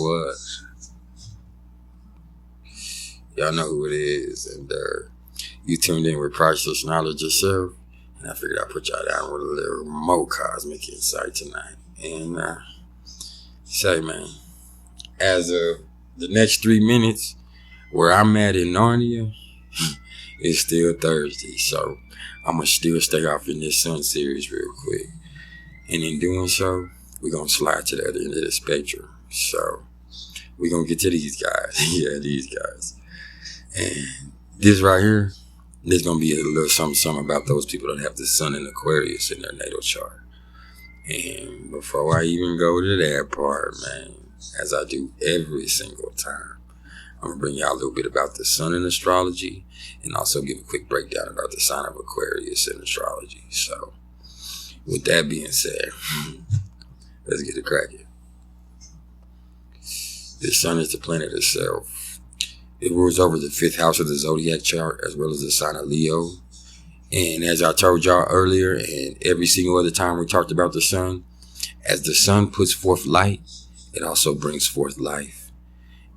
was. Y'all know who it is. And you tuned in with Priceless Knowledge yourself. And I figured I'd put y'all down with a little more cosmic insight tonight. And say, man, as of the next 3 minutes, where I'm at in Narnia, it's still Thursday. So I'm going to still stay off in this sun series real quick. And in doing so, we're going to slide to the other end of the spectrum. So we're going to get to these guys. Yeah, these guys. And this right here, there's going to be a little something about those people that have the sun in Aquarius in their natal chart. And before I even go to that part, man, as I do every single time, I'm going to bring y'all a little bit about the sun in astrology and also give a quick breakdown about the sign of Aquarius in astrology. So with that being said, let's get it cracking. The sun is the planet itself. It rules over the 5th house of the zodiac chart as well as the sign of Leo. And as I told y'all earlier, and every single other time we talked about the sun, as the sun puts forth light, it also brings forth life.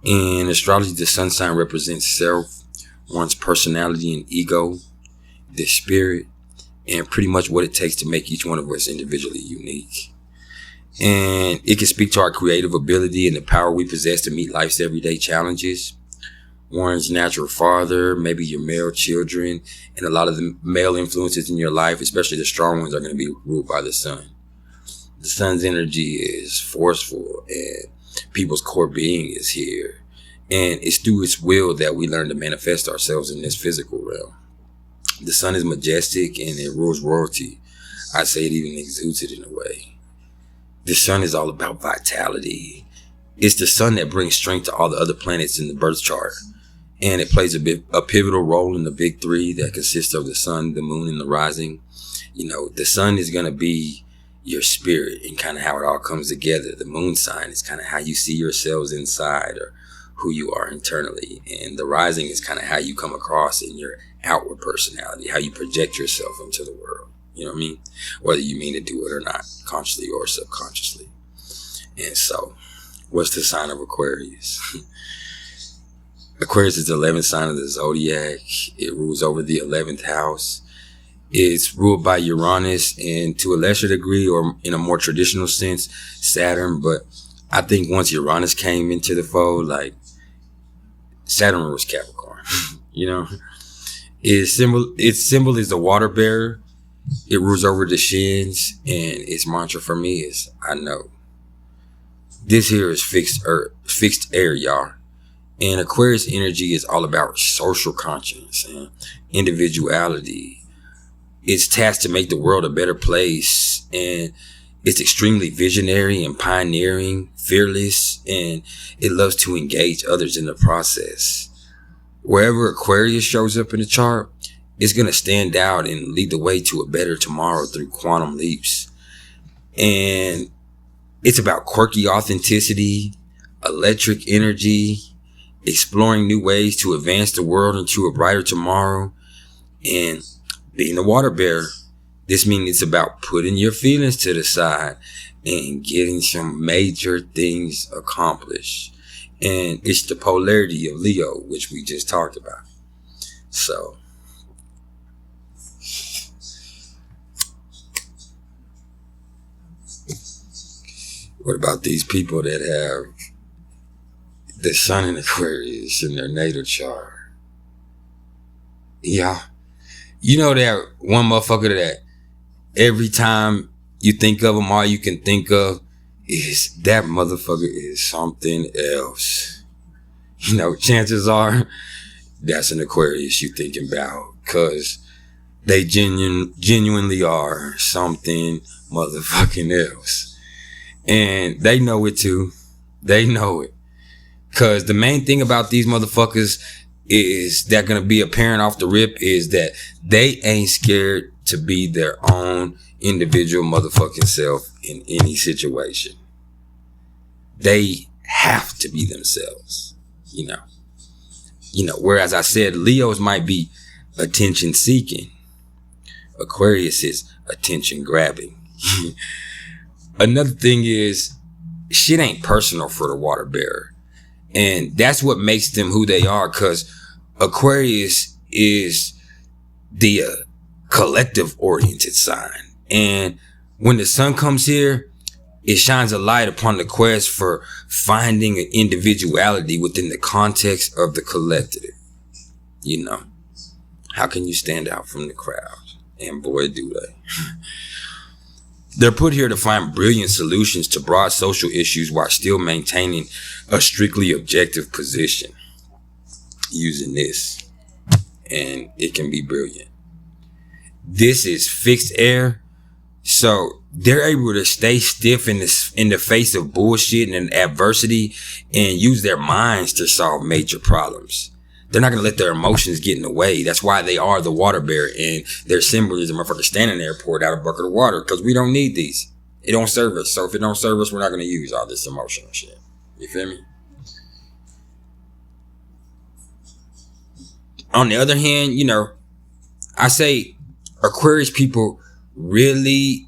In astrology, the sun sign represents self, one's personality and ego, the spirit, and pretty much what it takes to make each one of us individually unique. And it can speak to our creative ability and the power we possess to meet life's everyday challenges. One's natural father, maybe your male children, and a lot of the male influences in your life, especially the strong ones, are going to be ruled by the sun. The sun's energy is forceful and people's core being is here. And it's through its will that we learn to manifest ourselves in this physical realm. The sun is majestic and it rules royalty. I'd say it even exudes it in a way. The sun is all about vitality. It's the sun that brings strength to all the other planets in the birth chart. And it plays a pivotal role in the big three that consists of the sun, the moon, and the rising. You know, the sun is going to be your spirit and kind of how it all comes together. The moon sign is kind of how you see yourselves inside or who you are internally. And the rising is kind of how you come across in your outward personality, how you project yourself into the world. You know what I mean? Whether you mean to do it or not, consciously or subconsciously. And so, what's the sign of Aquarius? Aquarius is the 11th sign of the zodiac. It rules over the 11th house. It's ruled by Uranus and to a lesser degree, or in a more traditional sense, Saturn. But I think once Uranus came into the fold, like Saturn rules Capricorn. You know, its symbol is the water bearer. It rules over the shins, and its mantra for me is I know. This here is fixed air, y'all. And Aquarius energy is all about social conscience and individuality. It's tasked to make the world a better place, and it's extremely visionary and pioneering, fearless, and it loves to engage others in the process. Wherever Aquarius shows up in the chart, it's going to stand out and lead the way to a better tomorrow through quantum leaps. And it's about quirky authenticity, electric energy, exploring new ways to advance the world into a brighter tomorrow, and being a water bearer. This means it's about putting your feelings to the side and getting some major things accomplished. And it's the polarity of Leo, which we just talked about. So, what about these people that have the sun in Aquarius in their natal chart? Yeah. You know that one motherfucker that every time you think of them, all you can think of is that motherfucker is something else. You know, chances are that's an Aquarius you thinking about, because they genuinely are something motherfucking else. And they know it too. They know it. Because the main thing about these motherfuckers is that going to be apparent off the rip is that they ain't scared to be their own individual motherfucking self in any situation. They have to be themselves, you know. Whereas I said Leos might be attention seeking, Aquarius is attention grabbing. Another thing is shit ain't personal for the water bearer. And that's what makes them who they are, because Aquarius is the collective oriented sign. And when the sun comes here, it shines a light upon the quest for finding an individuality within the context of the collective. You know, how can you stand out from the crowd? And boy, do they. They're put here to find brilliant solutions to broad social issues while still maintaining a strictly objective position using this. And it can be brilliant. This is fixed air. So they're able to stay stiff in the face of bullshit and adversity and use their minds to solve major problems. They're not going to let their emotions get in the way. That's why they are the water bearer, and their symbol is a motherfucker standing there poured out a bucket of water, because we don't need these. It don't serve us. So if it don't serve us, we're not going to use all this emotional shit. You feel me? On the other hand, you know, I say Aquarius people really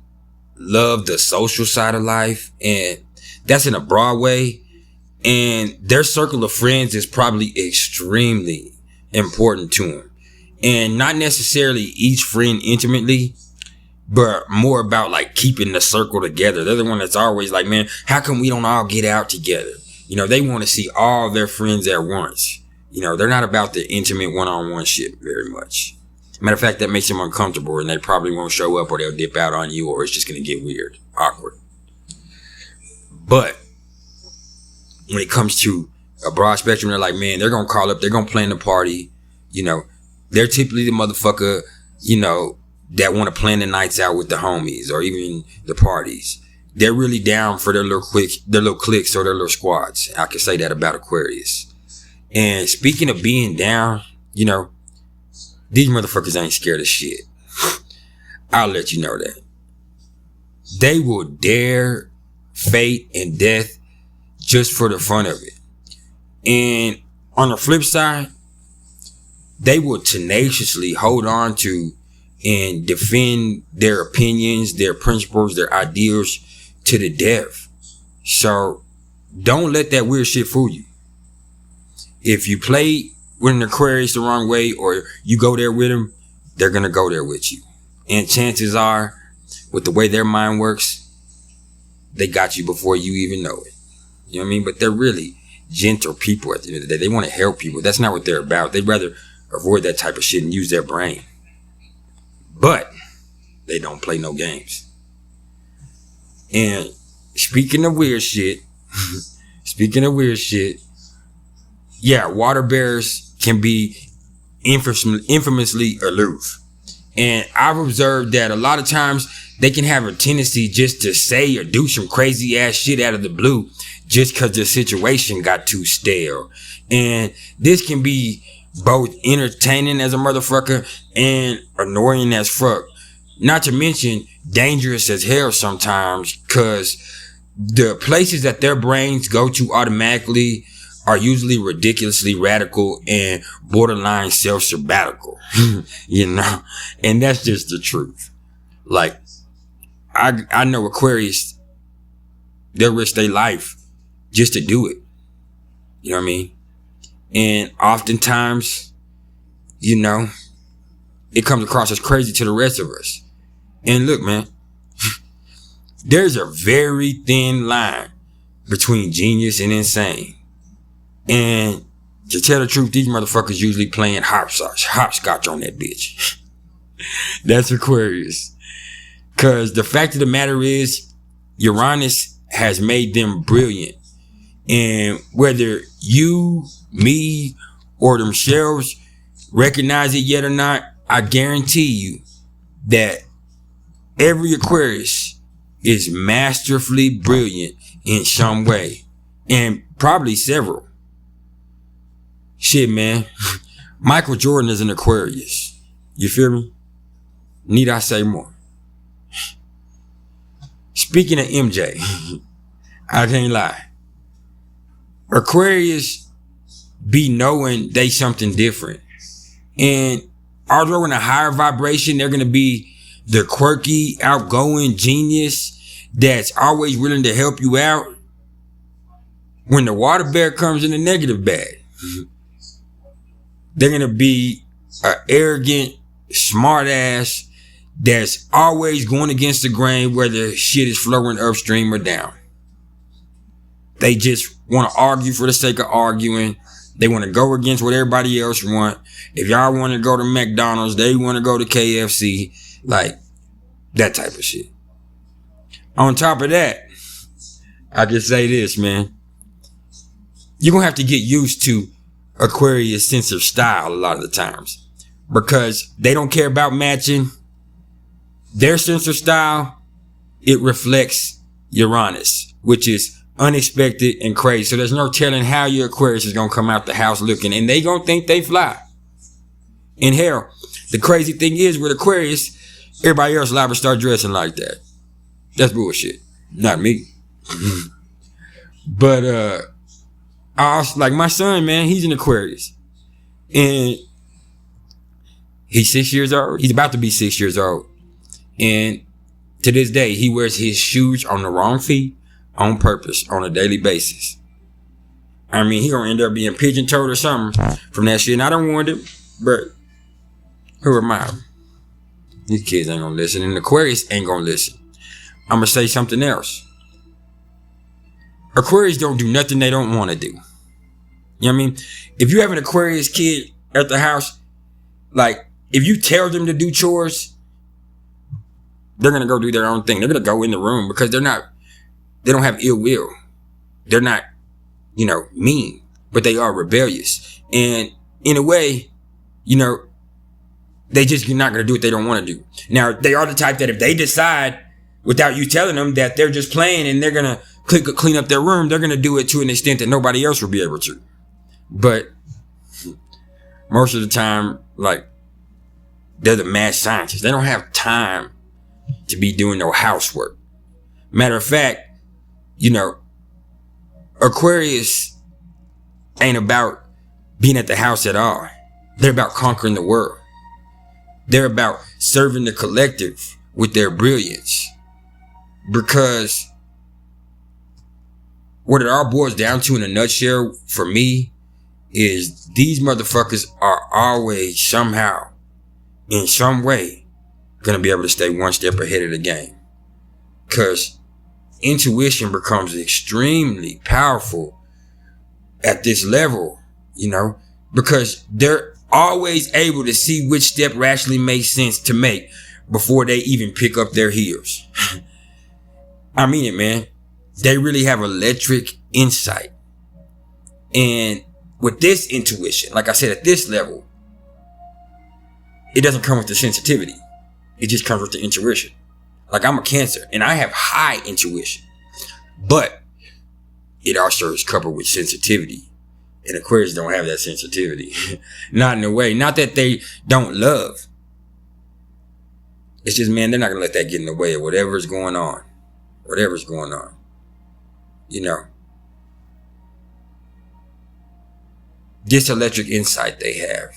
love the social side of life, and that's in a broad way. And their circle of friends is probably extremely important to them. And not necessarily each friend intimately, but more about like keeping the circle together. They're the one that's always like, man, how come we don't all get out together? You know, they want to see all their friends at once. You know, they're not about the intimate one-on-one shit very much. Matter of fact, that makes them uncomfortable, and they probably won't show up, or they'll dip out on you, or it's just going to get weird, awkward. But when it comes to a broad spectrum, they're like, man, they're going to call up, they're going to plan the party. You know, they're typically the motherfucker, you know, that want to plan the nights out with the homies or even the parties. They're really down for their little cliques or their little squads. I can say that about Aquarius. And speaking of being down, you know, these motherfuckers ain't scared of shit. I'll let you know that. They will dare fate and death just for the fun of it. And on the flip side, they will tenaciously hold on to and defend their opinions, their principles, their ideals to the death. So don't let that weird shit fool you. If you play with an Aquarius the wrong way, or you go there with them, they're going to go there with you. And chances are, with the way their mind works, they got you before you even know it. You know what I mean? But they're really gentle people at the end of the day. They want to help people. That's not what they're about. They'd rather avoid that type of shit and use their brain. But they don't play no games. And speaking of weird shit, yeah, water bearers can be infamously aloof. And I've observed that a lot of times they can have a tendency just to say or do some crazy ass shit out of the blue just because the situation got too stale. And this can be both entertaining as a motherfucker and annoying as fuck. Not to mention dangerous as hell sometimes, because the places that their brains go to automatically are usually ridiculously radical and borderline self-sabbatical, you know? And that's just the truth. Like, I know Aquarius, they'll risk their life just to do it. You know what I mean? And oftentimes, you know, it comes across as crazy to the rest of us. And look, man, there's a very thin line between genius and insane. And to tell the truth, these motherfuckers usually playing hopscotch on that bitch. That's Aquarius. Cause the fact of the matter is, Uranus has made them brilliant. And whether you, me, or themselves recognize it yet or not, I guarantee you that every Aquarius is masterfully brilliant in some way. And probably several. Shit, man. Michael Jordan is an Aquarius. You feel me? Need I say more? Speaking of MJ, I can't lie. Aquarius be knowing they something different. And although in a higher vibration, they're going to be the quirky, outgoing genius that's always willing to help you out. when the water bear comes in the negative bag, they're going to be an arrogant, smart ass that's always going against the grain, whether shit is flowing upstream or down. They just want to argue for the sake of arguing. They want to go against what everybody else want. If y'all want to go to McDonald's, they want to go to KFC. Like, that type of shit. On top of that, I can say this, man. You're going to have to get used to Aquarius' sense of style a lot of the times. Because they don't care about matching. Their sense of style, it reflects Uranus, which is unexpected and crazy. So there's no telling how your Aquarius is going to come out the house looking. And they going to think they fly. And hell, the crazy thing is with Aquarius, everybody else liable to start dressing like that. That's bullshit. Not me. But, like my son, man, he's an Aquarius. And he's 6 years old. He's about to be 6 years old. And to this day, he wears his shoes on the wrong feet on purpose on a daily basis. I mean, he gonna end up being pigeon-toed or something from that shit. And I don't want him, but who am I? These kids ain't gonna listen, and Aquarius ain't gonna listen. I'm gonna say something else. Aquarius don't do nothing they don't want to do. You know what I mean? If you have an Aquarius kid at the house, like, if you tell them to do chores, they're going to go do their own thing. They're going to go in the room because they don't have ill will. They're not, mean, but they are rebellious. And in a way, they just not going to do what they don't want to do. Now, they are the type that if they decide without you telling them that they're just playing and they're going to clean up their room, they're going to do it to an extent that nobody else will be able to. But most of the time, like, they're the mad scientists. They don't have time to be doing no housework. Matter of fact, Aquarius ain't about being at the house at all. They're about conquering the world. They're about serving the collective with their brilliance. Because what it all boils down to in a nutshell for me is these motherfuckers are always somehow, in some way, gonna be able to stay one step ahead of the game. Because intuition becomes extremely powerful at this level, because they're always able to see which step rationally makes sense to make before they even pick up their heels. I mean it, man. They really have electric insight. And with this intuition, like I said, at this level, it doesn't come with the sensitivity. It just comes with the intuition. Like, I'm a Cancer and I have high intuition, but it also is coupled with sensitivity. And Aquarius don't have that sensitivity. Not in a way. Not that they don't love. It's just, man, they're not going to let that get in the way of whatever's going on. Whatever's going on. This electric insight they have,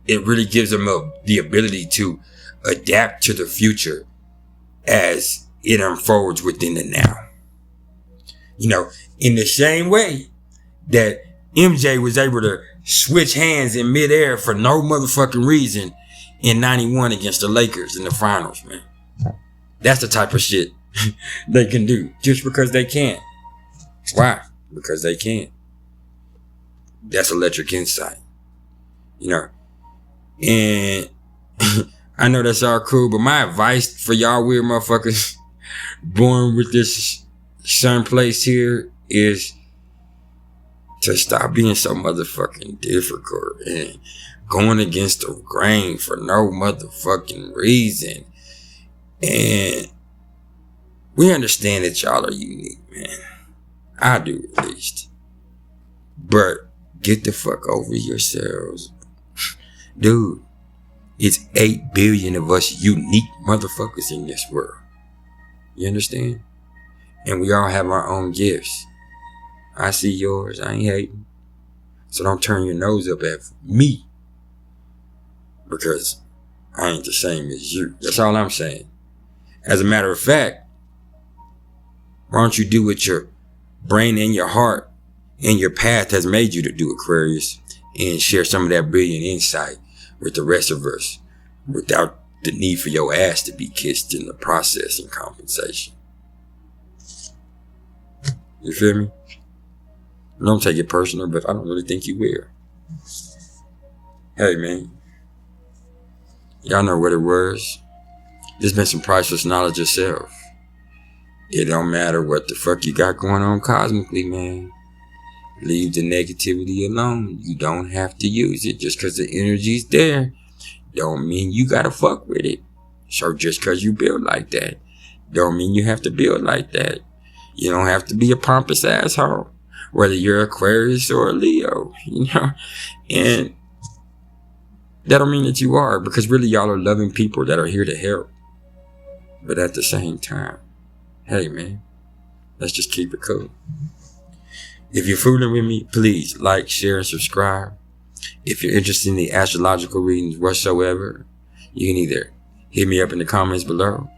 it really gives them the ability to adapt to the future as it unfolds within the now. In the same way that MJ was able to switch hands in midair for no motherfucking reason in 91 against the Lakers in the finals, man. That's the type of shit they can do just because they can. Why? Because they can. That's electric insight. And I know that's all cool, but my advice for y'all weird motherfuckers born with this sun place here is to stop being so motherfucking difficult and going against the grain for no motherfucking reason. And we understand that y'all are unique, man. I do, at least. But get the fuck over yourselves. Dude, it's 8 billion of us unique motherfuckers in this world. You understand? And we all have our own gifts. I see yours. I ain't hating. So don't turn your nose up at me. Because I ain't the same as you. That's all I'm saying. As a matter of fact, why don't you do what your brain and your heart and your path has made you to do, Aquarius, and share some of that brilliant insight with the rest of us without the need for your ass to be kissed in the process and compensation. You feel me? Don't take it personal, but I don't really think you will. Hey, man. Y'all know what it was. There's been some priceless knowledge yourself. It don't matter what the fuck you got going on cosmically, man. Leave the negativity alone. You don't have to use it. Just because the energy's there don't mean you gotta fuck with it. So just because you build like that don't mean you have to build like that. You don't have to be a pompous asshole, whether you're Aquarius or a Leo, and that don't mean that you are, because really y'all are loving people that are here to help. But at the same time, hey man, let's just keep it cool. If you're fooling with me, please like, share, and subscribe. If you're interested in the astrological readings whatsoever, you can either hit me up in the comments below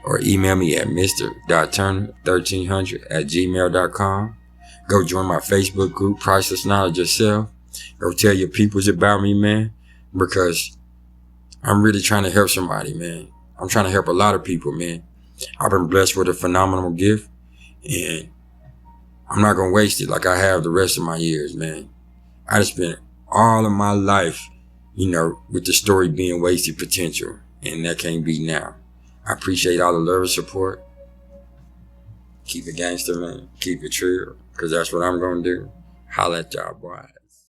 or email me at mr.turner1300@gmail.com. Go join my Facebook group, Priceless Knowledge Yourself. Go tell your peoples about me, man, because I'm really trying to help somebody, man. I'm trying to help a lot of people, man. I've been blessed with a phenomenal gift, and I'm not going to waste it like I have the rest of my years, man. I just spent all of my life, with the story being wasted potential, and that can't be now. I appreciate all the love and support. Keep it gangster, man. Keep it real, because that's what I'm going to do. Holla at y'all, boy.